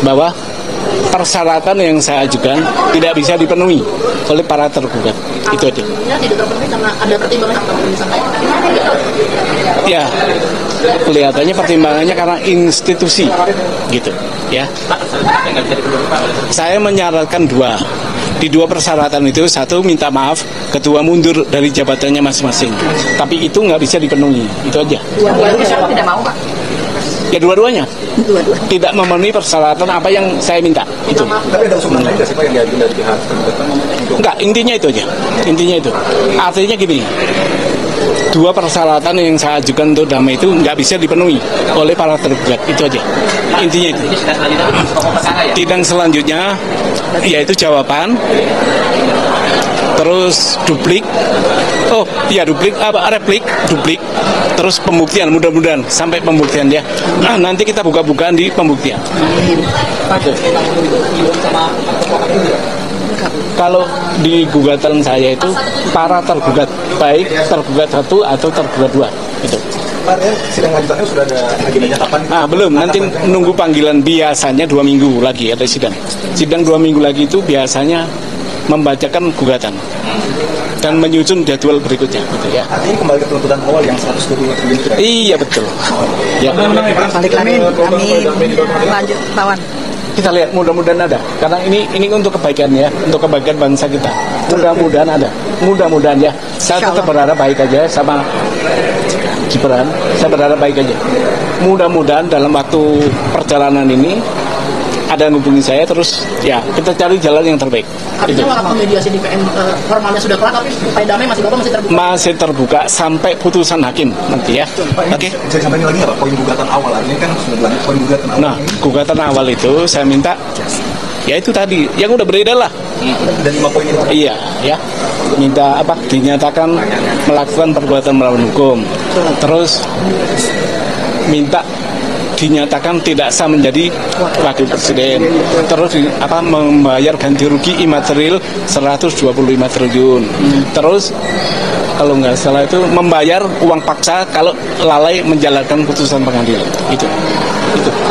bahwa persyaratan yang saya ajukan tidak bisa dipenuhi oleh para tergugat. Itu aja. Tidak terpenuhi karena ada pertimbangan apa yang disampaikan? Ya, kelihatannya pertimbangannya karena institusi, gitu. Ya. Saya menyarankan dua. Di dua persyaratan itu, satu minta maaf, kedua mundur dari jabatannya masing-masing. Tapi itu nggak bisa dipenuhi. Itu aja. Dua-duanya siapa tidak mau, Pak? Ya dua-duanya tidak memenuhi persyaratan apa yang saya minta itu. Tapi ada usulan lain nggak sih Pak yang diajukan dari pihak tergugat? Enggak, intinya itu aja. Intinya itu. Artinya gini, dua persyaratan yang saya ajukan untuk damai itu nggak bisa dipenuhi oleh para tergugat. Itu aja. Intinya itu. Sidang selanjutnya yaitu jawaban, terus duplik, replik, terus pembuktian, mudah-mudahan sampai pembuktian ya. Nah, nanti kita buka-bukaan di pembuktian. Kalau di gugatan saya itu para tergugat, baik tergugat 1 atau tergugat 2 gitu. Pak, sidang lanjutannya sudah ada agendanya kapan? Belum, nanti nunggu panggilan, biasanya 2 minggu lagi ada sidang. Sidang 2 minggu lagi itu biasanya membacakan gugatan dan menyusun jadwal berikutnya gitu ya. Artinya kembali ke tuntutan awal yang 120 triliun. Iya betul. Ya. Balik lagi, kami lanjut lawan. Kita lihat, mudah-mudahan ada. Karena ini untuk kebaikan ya, untuk kebaikan bangsa kita. Mudah-mudahan ada. Mudah-mudahan ya. Saya tetap berharap baik aja sama Gibran. Saya berharap baik aja. Mudah-mudahan dalam waktu perjalanan ini ada yang hubungi saya, terus ya kita cari jalan yang terbaik. Artinya walaupun mediasi di PM formalnya sudah kelar, tapi upaya damai Bapak masih terbuka? Masih terbuka sampai putusan hakim nanti ya. Oke. Bisa disampaikan lagi nggak Pak, poin gugatan awal? Artinya kan sudah dilanjut poin gugatan awal. Nah, gugatan awal itu saya minta, ya itu tadi, yang udah beredar lah. Dan 5 poin itu? Iya, ya. Minta dinyatakan melakukan perbuatan melawan hukum. Terus minta dinyatakan tidak sah menjadi wakil presiden. Terus membayar ganti rugi imaterial 125 triliun. Terus kalau nggak salah itu membayar uang paksa kalau lalai menjalankan putusan pengadilan. Itu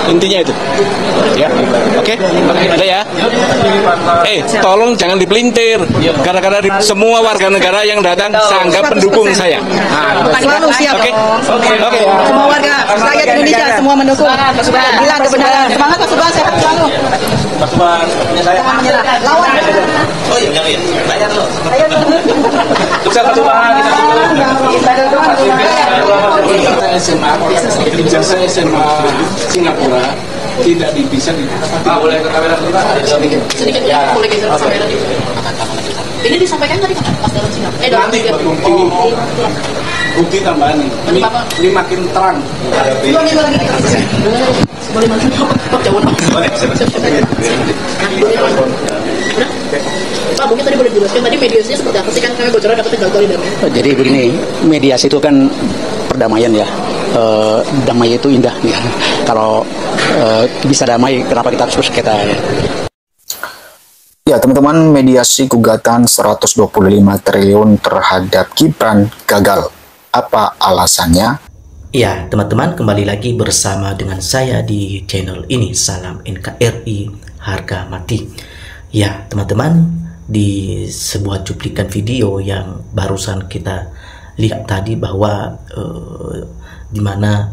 intinya itu ya. Oke. Ada ya. Tolong jangan dipelintir, gara-gara semua warga negara yang datang saya anggap pendukung saya. Selalu siap. Oke. Semua warga rakyat Indonesia semua mendukung. Bilang kebenaran. Semangat Pak Subhan, sehat selalu. Pak Subhan, Jangan menyerah. Lawan. oh iya, jangan ya. Bayar lo. Sukses Pak Subhan. SMA, ijazah SMA Singapura tidak bisa Boleh ke kamera sedikit ya, boleh geser ke kamera. Ini disampaikan tadi pas dalam sidang. Nanti bukti tambahan ini makin terang. 2 minggu lagi kita selesai. Boleh masuk jauh. Pak, mungkin tadi boleh dijelaskan tadi mediasinya seperti apa sih, kan kami bocoran dapat gagal di damai. Jadi begini, mediasi itu kan perdamaian ya. Damai itu indah ya. Kalau bisa damai, kenapa kita harus bersengketa ya? Ya teman-teman, mediasi gugatan 125 triliun terhadap Gibran gagal. Apa alasannya? Ya teman-teman, kembali lagi bersama dengan saya di channel ini. Salam NKRI harga mati. Ya teman-teman, di sebuah cuplikan video yang barusan kita lihat tadi bahwa di mana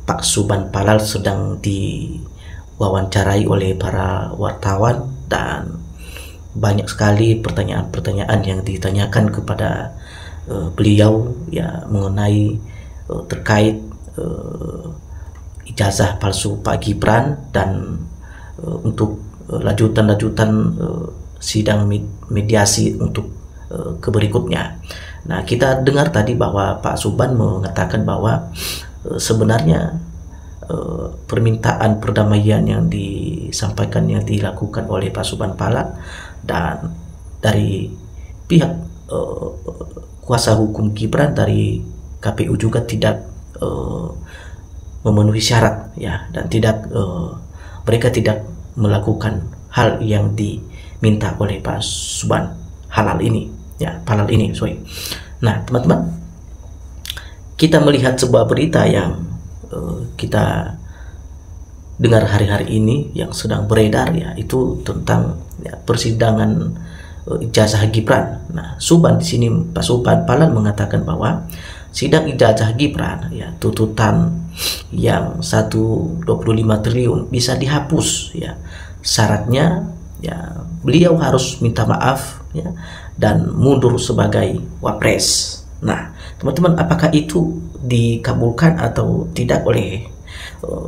Pak Subhan Palal sedang diwawancarai oleh para wartawan dan banyak sekali pertanyaan-pertanyaan yang ditanyakan kepada beliau ya mengenai terkait ijazah palsu Pak Gibran dan untuk lanjutan sidang mediasi untuk keberikutnya. Nah, kita dengar tadi bahwa Pak Subhan mengatakan bahwa sebenarnya permintaan perdamaian yang disampaikan, yang dilakukan oleh Pak Subhan Palal dan dari pihak kuasa hukum Gibran dari KPU juga tidak memenuhi syarat ya, dan mereka tidak melakukan hal yang diminta oleh Pak Subhan Palal ini. Nah teman-teman, kita melihat sebuah berita yang kita dengar hari-hari ini yang sedang beredar, ya itu tentang ya, persidangan ijazah Gibran. Nah, Suban di sini, Pak Suban Palal mengatakan bahwa sidang ijazah Gibran, ya tuntutan yang 125 triliun bisa dihapus, ya syaratnya ya beliau harus minta maaf, ya dan mundur sebagai wapres. Nah, teman-teman, apakah itu dikabulkan atau tidak oleh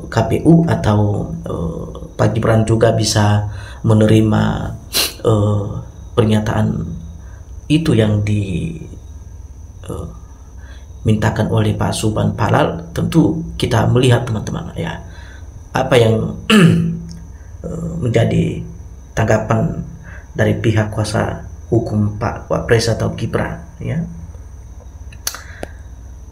KPU, atau Pak Gibran juga bisa menerima pernyataan itu yang dimintakan oleh Pak Suban Palal? Tentu kita melihat, teman-teman, ya apa yang menjadi tanggapan dari pihak kuasa hukum Pak Wapres atau Gibran, ya.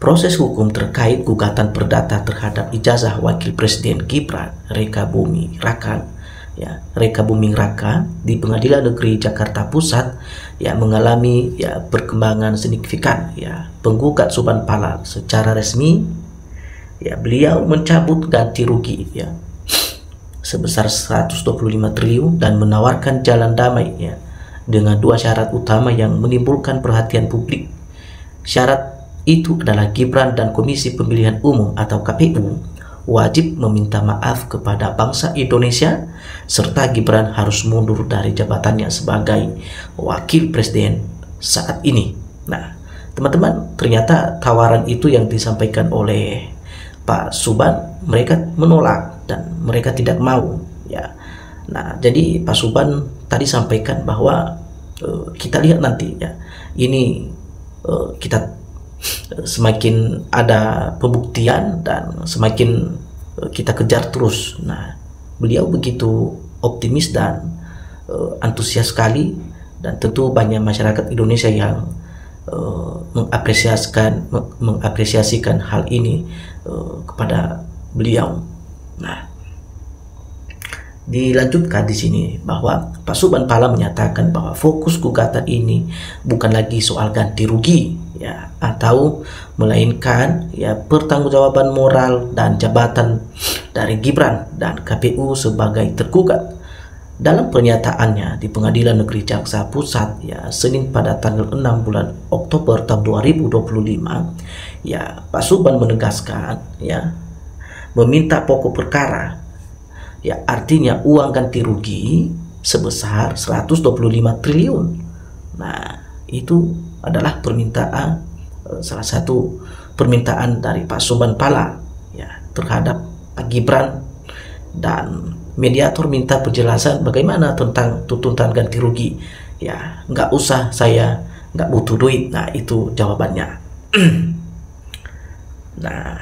Proses hukum terkait gugatan perdata terhadap ijazah Wakil Presiden Gibran Reka Buming Raka, ya Reka Buming Raka di Pengadilan Negeri Jakarta Pusat, ya mengalami ya perkembangan signifikan. Ya, penggugat Suban Palal secara resmi, ya beliau mencabut ganti rugi, ya sebesar 125 triliun dan menawarkan jalan damai, ya dengan dua syarat utama yang menimbulkan perhatian publik. Syarat itu adalah Gibran dan Komisi Pemilihan Umum atau KPU wajib meminta maaf kepada bangsa Indonesia, serta Gibran harus mundur dari jabatannya sebagai Wakil Presiden saat ini. Nah, teman-teman, ternyata tawaran itu yang disampaikan oleh Pak Suban, mereka menolak dan mereka tidak mau, ya. Nah, jadi Pak Suban tadi sampaikan bahwa kita lihat nanti, ya ini kita semakin ada pembuktian dan semakin kita kejar terus. Nah, beliau begitu optimis dan antusias sekali, dan tentu banyak masyarakat Indonesia yang mengapresiasikan hal ini kepada beliau. Nah, dilanjutkan di sini bahwa Pak Suban Palal menyatakan bahwa fokus gugatan ini bukan lagi soal ganti rugi, ya, atau melainkan ya pertanggungjawaban moral dan jabatan dari Gibran dan KPU sebagai tergugat. Dalam pernyataannya di Pengadilan Negeri Jakarta Pusat, ya Senin pada tanggal 6 bulan Oktober tahun 2025, ya Pak Suban menegaskan, ya meminta pokok perkara, ya artinya uang ganti rugi sebesar 125 triliun. Nah, itu adalah permintaan, salah satu permintaan dari Pak Suban Palal, ya terhadap Pak Gibran, dan mediator minta penjelasan bagaimana tentang tuntutan ganti rugi. Ya nggak usah, saya nggak butuh duit. Nah, itu jawabannya. Nah,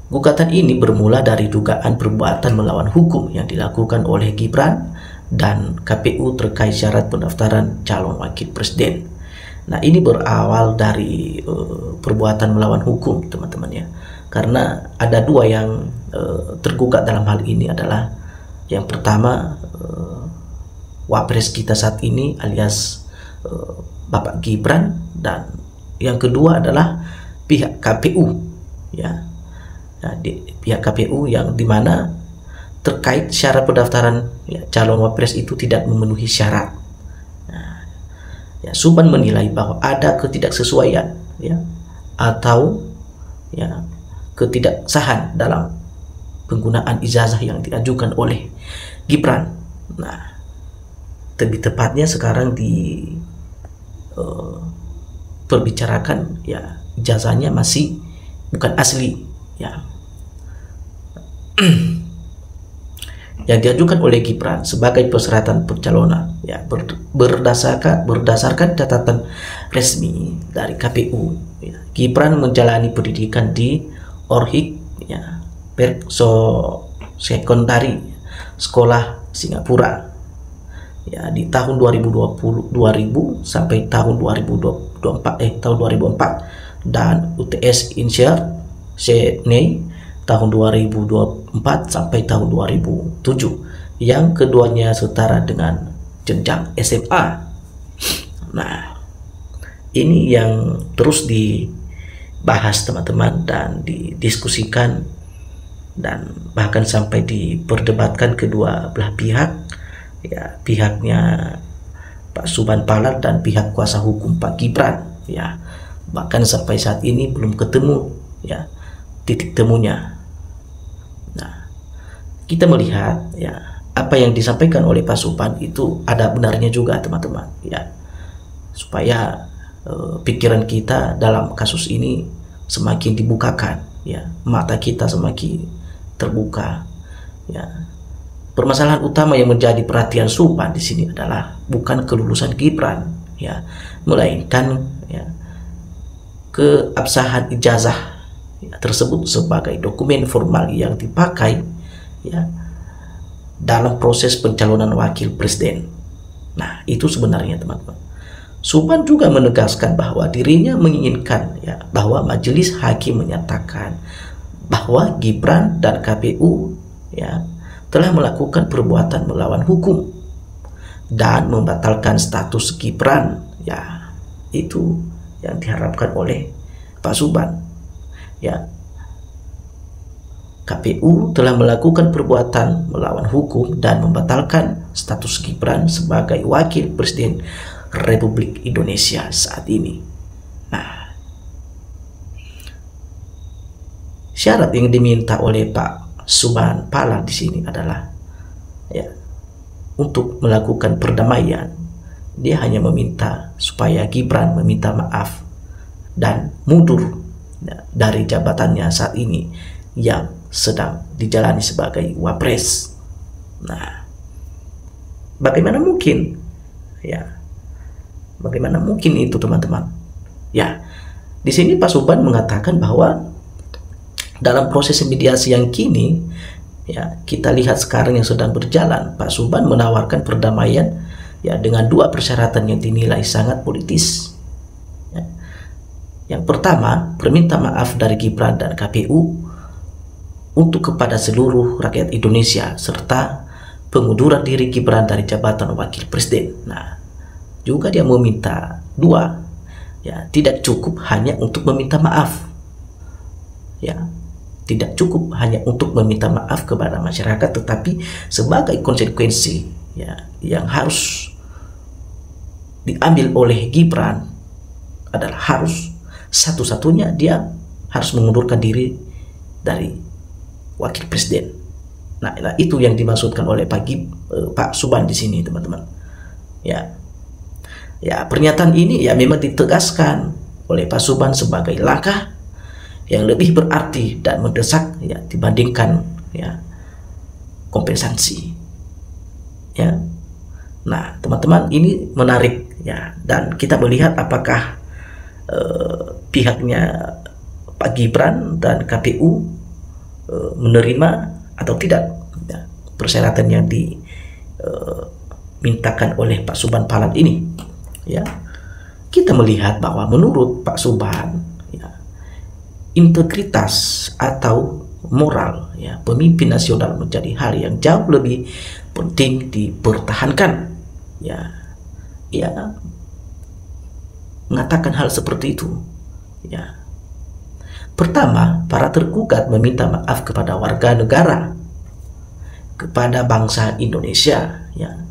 gugatan ini bermula dari dugaan perbuatan melawan hukum yang dilakukan oleh Gibran dan KPU terkait syarat pendaftaran calon wakil presiden. Nah, ini berawal dari perbuatan melawan hukum, teman-teman, ya. Karena ada dua yang tergugat dalam hal ini, adalah yang pertama Wapres kita saat ini alias Bapak Gibran, dan yang kedua adalah pihak KPU, ya. Nah, pihak KPU yang dimana terkait syarat pendaftaran ya, calon wapres itu tidak memenuhi syarat. Nah, ya, Suban menilai bahwa ada ketidaksesuaian, ya, atau ya ketidaksahan dalam penggunaan ijazah yang diajukan oleh Gibran. Nah, lebih tepatnya sekarang perbicarakan ya ijazahnya masih bukan asli, ya. Yang diajukan oleh Gibran sebagai persyaratan pencalonan, ya berdasarkan catatan resmi dari KPU, ya, Gibran menjalani pendidikan di Orhik, ya Perso Sekondari Sekolah Singapura, ya di tahun 2000 sampai tahun 2004 dan UTS Insyar Sydney tahun 2024 sampai tahun 2007, yang keduanya setara dengan jenjang SMA. Nah, ini yang terus dibahas, teman-teman, dan didiskusikan dan bahkan sampai diperdebatkan kedua belah pihak, ya, pihaknya Pak Suban Palak dan pihak kuasa hukum Pak Gibran, ya, bahkan sampai saat ini belum ketemu, ya, titik temunya. Nah, kita melihat, ya, apa yang disampaikan oleh Pak Suban itu ada benarnya juga, teman-teman, ya, supaya pikiran kita dalam kasus ini semakin dibukakan, ya, mata kita semakin terbuka, ya. Permasalahan utama yang menjadi perhatian Suban di sini adalah bukan kelulusan Gibran, ya, melainkan, ya, keabsahan ijazah, ya, tersebut sebagai dokumen formal yang dipakai, ya, dalam proses pencalonan wakil presiden. Nah, itu sebenarnya, teman-teman. Suban juga menegaskan bahwa dirinya menginginkan, ya, bahwa majelis hakim menyatakan bahwa Gibran dan KPU, ya, telah melakukan perbuatan melawan hukum dan membatalkan status Gibran, ya, itu yang diharapkan oleh Pak Suban, ya. KPU telah melakukan perbuatan melawan hukum dan membatalkan status Gibran sebagai wakil presiden Republik Indonesia saat ini. Nah, syarat yang diminta oleh Pak Suban Palak di sini adalah, ya, untuk melakukan perdamaian, dia hanya meminta supaya Gibran meminta maaf dan mundur, ya, dari jabatannya saat ini yang sedang dijalani sebagai wapres. Nah, bagaimana mungkin, ya, bagaimana mungkin itu, teman-teman? Ya, di sini Pak Suban mengatakan bahwa dalam proses mediasi yang kini, ya, kita lihat sekarang yang sedang berjalan, Pak Suban menawarkan perdamaian, ya, dengan dua persyaratan yang dinilai sangat politis. Ya. Yang pertama, perminta maaf dari Gibran dan KPU untuk kepada seluruh rakyat Indonesia serta pengunduran diri Gibran dari jabatan wakil presiden. Nah, juga dia meminta dua, ya, tidak cukup hanya untuk meminta maaf, ya. Tidak cukup hanya untuk meminta maaf kepada masyarakat, tetapi sebagai konsekuensi, ya, yang harus diambil oleh Gibran adalah harus satu-satunya dia harus mengundurkan diri dari wakil presiden. Nah, itu yang dimaksudkan oleh Pak Suban di sini, teman-teman. Ya, ya, pernyataan ini, ya, memang ditegaskan oleh Pak Suban sebagai langkah yang lebih berarti dan mendesak, ya, dibandingkan, ya, kompensasi, ya. Nah, teman-teman, ini menarik, ya, dan kita melihat apakah pihaknya Pak Gibran dan KPU menerima atau tidak, ya, persyaratan yang dimintakan oleh Pak Suban Palak ini, ya. Kita melihat bahwa menurut Pak Suban, integritas atau moral, ya, pemimpin nasional menjadi hal yang jauh lebih penting dipertahankan, ya. Ya, mengatakan hal seperti itu, ya. Pertama, para tergugat meminta maaf kepada warga negara, kepada bangsa Indonesia, ya,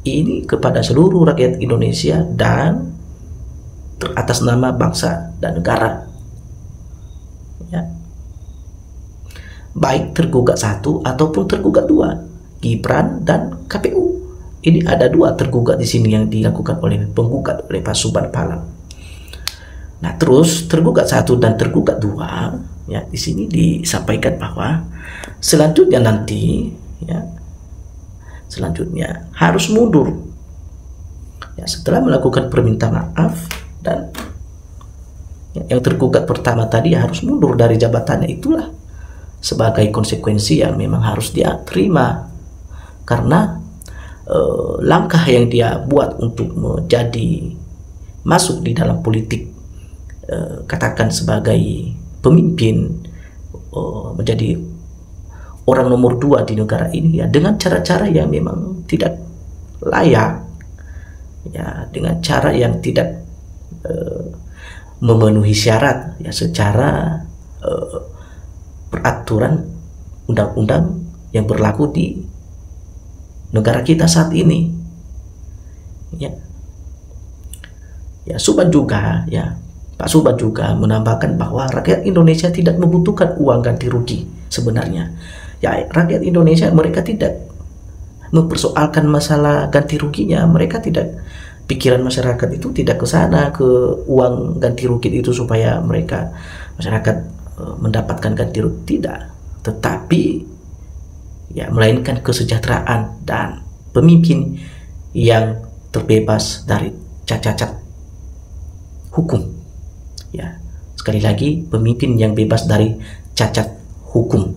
ini kepada seluruh rakyat Indonesia dan teratas nama bangsa dan negara, ya. Baik tergugat satu ataupun tergugat dua, Gibran dan KPU. Ini ada dua tergugat di sini yang dilakukan oleh penggugat, oleh Pak Suban Palak. Nah, terus tergugat satu dan tergugat dua, ya, di sini disampaikan bahwa selanjutnya nanti, ya, selanjutnya harus mundur, ya, setelah melakukan permintaan maaf, dan yang tergugat pertama tadi harus mundur dari jabatannya. Itulah sebagai konsekuensi yang memang harus dia terima, karena langkah yang dia buat untuk menjadi masuk di dalam politik, katakan sebagai pemimpin, menjadi orang nomor 2 di negara ini, ya, dengan cara-cara yang memang tidak layak, ya, dengan cara yang tidak memenuhi syarat, ya, secara peraturan undang-undang yang berlaku di negara kita saat ini. Ya, Subhan juga, Pak Subhan juga menambahkan bahwa rakyat Indonesia tidak membutuhkan uang ganti rugi sebenarnya. Rakyat Indonesia mereka tidak mempersoalkan masalah ganti ruginya. Mereka tidak, pikiran masyarakat itu tidak ke sana, ke uang ganti rugi itu supaya masyarakat mendapatkan ganti rugi, tidak. Tetapi melainkan kesejahteraan dan pemimpin yang terbebas dari cacat hukum. Sekali lagi, pemimpin yang bebas dari cacat hukum.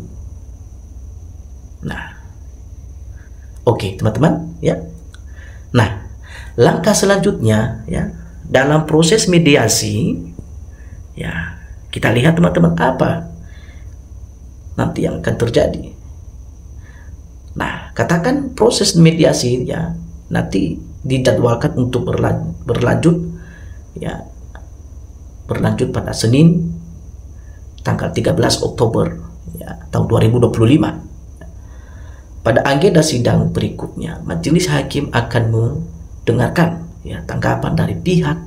Nah, oke, teman-teman, Nah, langkah selanjutnya dalam proses mediasi, kita lihat teman-teman apa nanti yang akan terjadi. Nah, katakan proses mediasi nanti dijadwalkan untuk berlanjut pada Senin tanggal 13 Oktober tahun 2025. Pada agenda sidang berikutnya, majelis hakim akan mendengarkan tanggapan dari pihak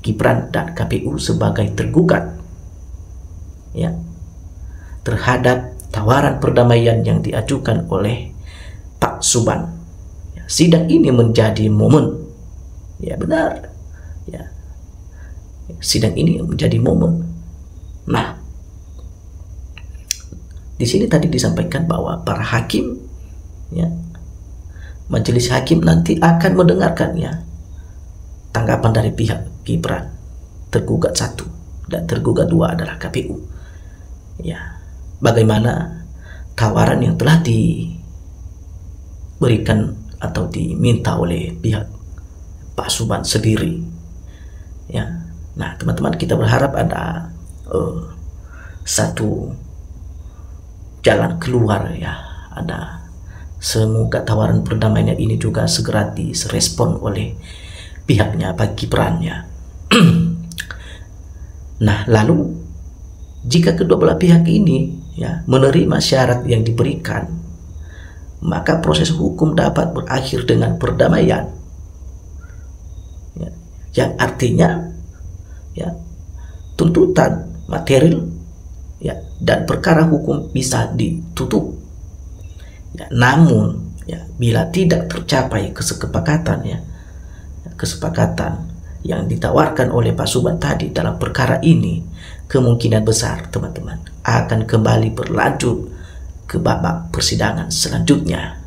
Gibran dan KPU sebagai tergugat terhadap tawaran perdamaian yang diajukan oleh Pak Subhan. Sidang ini menjadi momen, benar, sidang ini menjadi momen. Nah, di sini tadi disampaikan bahwa para hakim, majelis hakim nanti akan mendengarkan tanggapan dari pihak Gibran, tergugat 1 dan tergugat 2 adalah KPU. Bagaimana tawaran yang telah diberikan atau diminta oleh pihak Pak Subhan sendiri. Nah, teman-teman, kita berharap ada satu jalan keluar, ada, semoga tawaran perdamaian ini juga segera direspon oleh pihaknya Pak Gibran. Nah, lalu jika kedua belah pihak ini menerima syarat yang diberikan, maka proses hukum dapat berakhir dengan perdamaian, yang artinya tuntutan material dan perkara hukum bisa ditutup. Namun bila tidak tercapai kesepakatan yang ditawarkan oleh Pak Subhan tadi dalam perkara ini, kemungkinan besar teman-teman akan kembali berlanjut ke babak persidangan selanjutnya.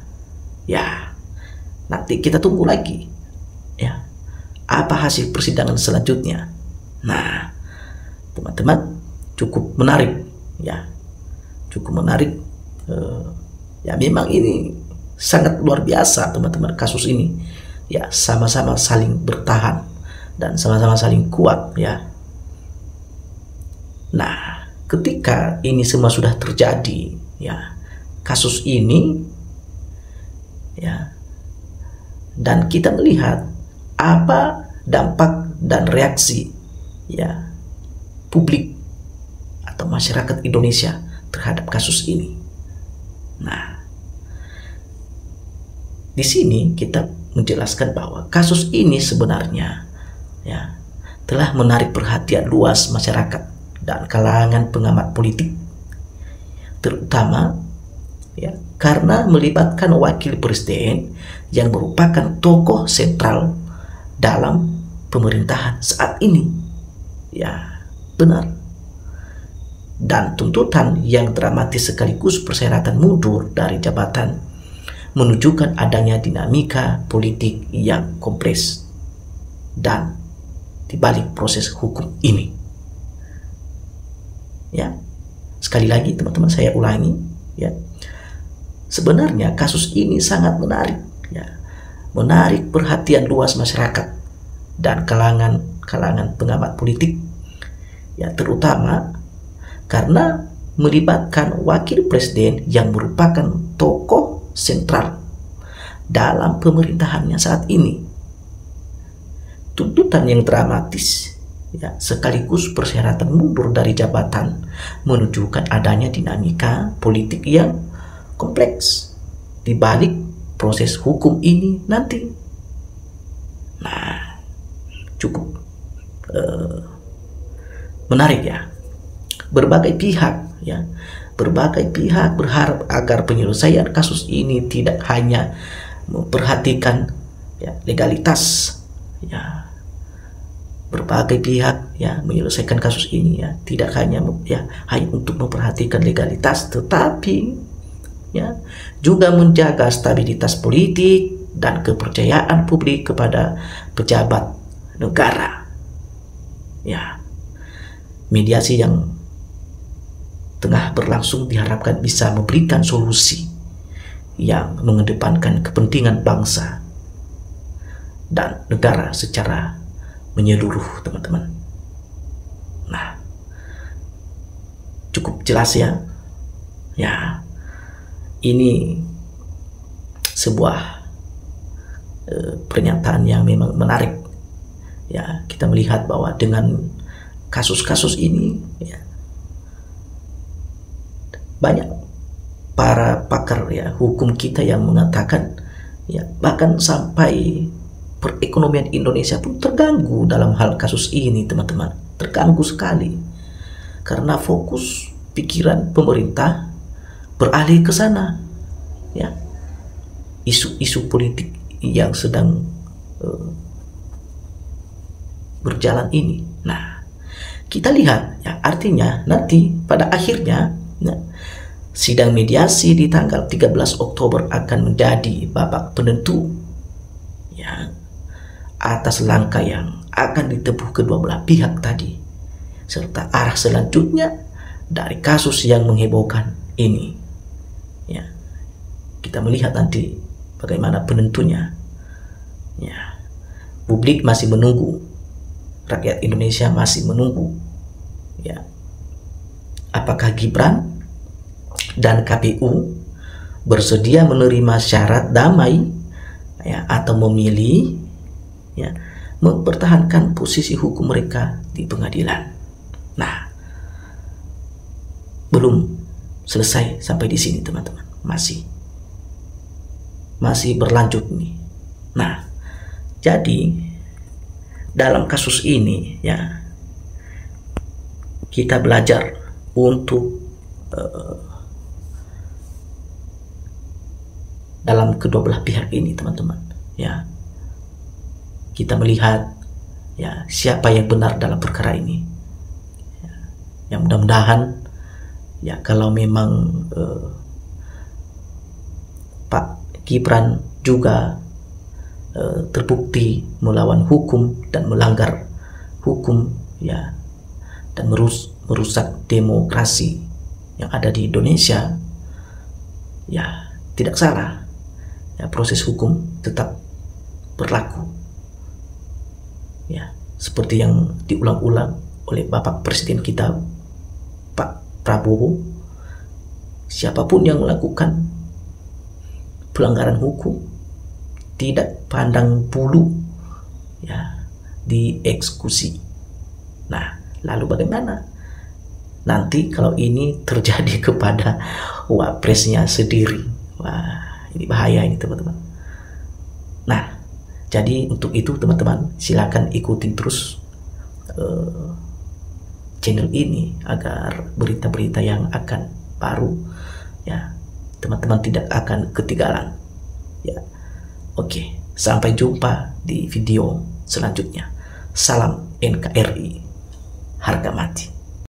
Nanti kita tunggu lagi apa hasil persidangan selanjutnya. Nah, teman-teman, cukup menarik, cukup menarik. Memang ini sangat luar biasa teman-teman, kasus ini sama-sama saling bertahan dan sama-sama saling kuat. Nah, ketika ini semua sudah terjadi, kasus ini, dan kita melihat apa dampak dan reaksi publik atau masyarakat Indonesia terhadap kasus ini. Nah, di sini kita menjelaskan bahwa kasus ini sebenarnya telah menarik perhatian luas masyarakat dan kalangan pengamat politik, terutama karena melibatkan wakil presiden yang merupakan tokoh sentral dalam pemerintahan saat ini. Benar. Dan tuntutan yang dramatis sekaligus persyaratan mundur dari jabatan menunjukkan adanya dinamika politik yang kompleks dan dibalik proses hukum ini. Sekali lagi teman-teman, saya ulangi, sebenarnya kasus ini sangat menarik, menarik perhatian luas masyarakat dan kalangan pengamat politik, terutama karena melibatkan wakil presiden yang merupakan tokoh sentral dalam pemerintahannya saat ini. Tuntutan yang dramatis sekaligus persyaratan mundur dari jabatan menunjukkan adanya dinamika politik yang kompleks di balik proses hukum ini nanti. Nah, cukup menarik ya. Berbagai pihak berharap agar penyelesaian kasus ini tidak hanya memperhatikan ya legalitas ya. Berbagai pihak ya menyelesaikan kasus ini ya tidak hanya hanya untuk memperhatikan legalitas, tetapi ya juga menjaga stabilitas politik dan kepercayaan publik kepada pejabat negara. Ya, mediasi yang tengah berlangsung diharapkan bisa memberikan solusi yang mengedepankan kepentingan bangsa dan negara secara menyeluruh, teman-teman. Nah, cukup jelas ya. Ya, ini sebuah pernyataan yang memang menarik. Ya, kita melihat bahwa dengan kasus-kasus ini ya, banyak para pakar ya hukum kita yang mengatakan ya bahkan sampai perekonomian Indonesia pun terganggu dalam hal kasus ini, teman-teman. Terganggu sekali karena fokus pikiran pemerintah beralih ke sana ya, isu-isu politik yang sedang berjalan ini. Nah, kita lihat ya, artinya nanti pada akhirnya ya, sidang mediasi di tanggal 13 Oktober akan menjadi babak penentu ya atas langkah yang akan ditempuh kedua belah pihak tadi, serta arah selanjutnya dari kasus yang menghebohkan ini. Ya, kita melihat nanti bagaimana penentunya. Ya, publik masih menunggu, rakyat Indonesia masih menunggu. Ya, apakah Gibran dan KPU bersedia menerima syarat damai ya, atau memilih ya, mempertahankan posisi hukum mereka di pengadilan. Nah, belum selesai sampai di sini, teman-teman. Masih berlanjut nih. Nah, jadi dalam kasus ini ya kita belajar untuk dalam kedua belah pihak ini, teman-teman. Ya, kita melihat ya siapa yang benar dalam perkara ini. Ya, yang mudah-mudahan ya kalau memang Pak Gibran juga terbukti melawan hukum dan melanggar hukum ya dan merusak demokrasi yang ada di Indonesia, ya tidak salah ya, proses hukum tetap berlaku ya, seperti yang diulang-ulang oleh Bapak Presiden kita Pak Prabowo. Siapapun yang melakukan pelanggaran hukum tidak pandang bulu ya, dieksekusi. Nah, lalu bagaimana nanti kalau ini terjadi kepada wapresnya sendiri? Wah, ini bahaya ini, teman-teman. Nah, jadi untuk itu, teman-teman, silakan ikutin terus channel ini agar berita-berita yang akan baru ya teman-teman tidak akan ketinggalan ya. Oke, sampai jumpa di video selanjutnya. Salam NKRI harga mati.